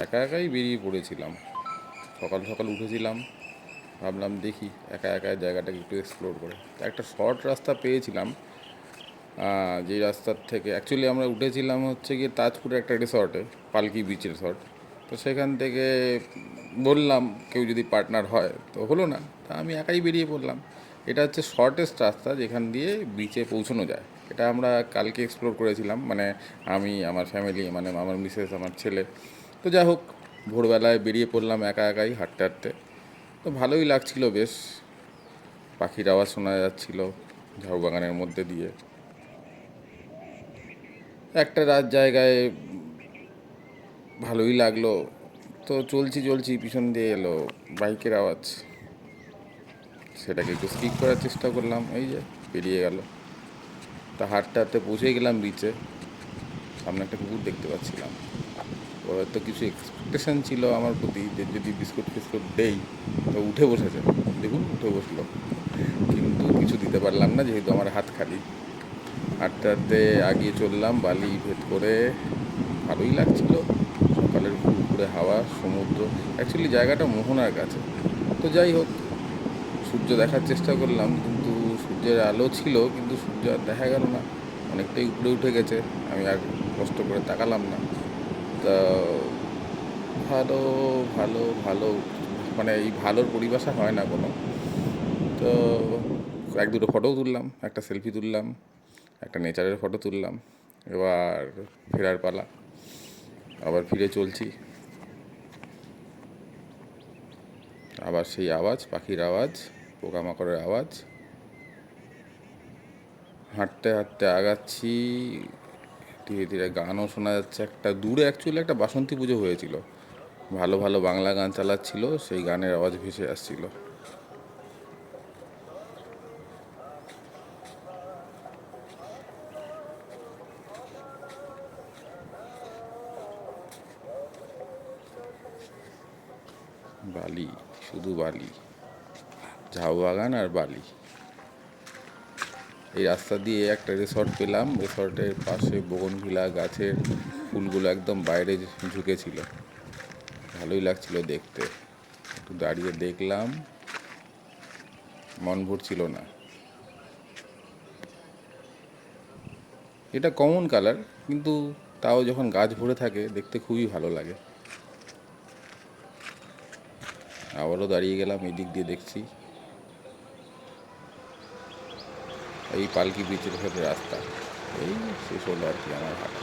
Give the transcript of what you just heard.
একা একাই বেরিয়ে পড়েছিলাম। সকাল সকাল উঠেছিলাম, ভাবলাম দেখি একা একা জায়গাটাকে একটু এক্সপ্লোর করে। একটা শর্ট রাস্তা পেয়েছিলাম, যেই রাস্তার থেকে অ্যাকচুয়ালি আমরা উঠেছিলাম হচ্ছে গিয়ে তাজপুরে একটা রিসর্টে, পালকি বিচ রিসর্ট। তো সেখান থেকে বললাম কেউ যদি পার্টনার হয়, তো হলো না, তা আমি একাই বেরিয়ে পড়লাম। এটা হচ্ছে শর্টেস্ট রাস্তা যেখান দিয়ে বিচে পৌঁছানো যায়। এটা আমরা কালকে এক্সপ্লোর করেছিলাম, মানে আমি, আমার ফ্যামিলি, মানে আমার মিসেস, আমার ছেলে। তো যাই হোক, ভোরবেলায় বেরিয়ে পড়লাম একা একাই হাঁটতে হাঁটতে। তো ভালোই লাগছিল বেশ, পাখির আওয়াজ শোনা যাচ্ছিল ঝাউ বাগানের মধ্যে দিয়ে। একটা রাত জায়গায় ভালোই লাগলো। তো চলছি চলছি, পিছন দিয়ে এলো বাইকের আওয়াজ। সেটাকে একটু স্কিপ করার চেষ্টা করলাম, এই যে পেরিয়ে গেল। তা হাঁটতে হাঁটতে পৌঁছে গেলাম বিচে। সামনে একটা কুকুর দেখতে পাচ্ছিলাম। ও হয়তো কিছু এক্সপেকটেশন ছিল আমার প্রতি, যে যদি বিস্কুট ফিস্কুট দেই। তো উঠে বসেছে, দেখুন উঠে বসলো। কিন্তু কিছু দিতে পারলাম না, যেহেতু আমার হাত খালি। হাঁটতে হাঁটতে আগিয়ে চললাম বালি ভেদ করে। ভালোই লাগছিল, সকালের ফুরফুরে হাওয়া, সমুদ্র। অ্যাকচুয়ালি জায়গাটা মোহনার কাছে। তো যাই হোক, সূর্য দেখার চেষ্টা করলাম, কিন্তু সূর্যের আলো ছিল, কিন্তু সূর্য আর দেখা গেল না। অনেকটাই উপরে উঠে গেছে, আমি আর কষ্ট করে তাকালাম না। তা ভালো, ভালো, ভালো, মানে এই ভালোর পরিভাষা হয় না কোনো। তো এক দুটো ফটোও তুললাম, একটা সেলফি তুললাম, একটা নেচারের ফটো তুললাম। এবার ফেরার পালা, আবার ফিরে চলছি। আবার সেই আওয়াজ, পাখির আওয়াজ, পোকামাকড়ের আওয়াজ। হাঁটতে হাঁটতে আগাচ্ছি, ধীরে ধীরে গানও শোনা যাচ্ছে। একটা দূরে অ্যাকচুয়ালি একটা বাসন্তী পুজো হয়েছিল, ভালো ভালো বাংলা গান চালাচ্ছিল, সেই গানের আওয়াজ ভেসে আসছিল। বালি, শুধু বালি, ঝাউ বাগান আর বালি। এই রাস্তা দিয়ে একটা রিসর্ট পেলাম, রিসর্টের পাশে বোগনভিলা গাছের ফুলগুলো একদম বাইরে ঝুঁকেছিল। ভালোই লাগছিল দেখতে, একটু দাঁড়িয়ে দেখলাম, মন ভরছিল না। এটা কমন কালার, কিন্তু তাও যখন গাছ ভরে থাকে দেখতে খুবই ভালো লাগে। আবারও দাঁড়িয়ে গেলাম, এই দিক দিয়ে দেখছি। এই পালকি বিচের সাথে রাস্তা, এই শেষ হলো আর কি আমার হাঁটা।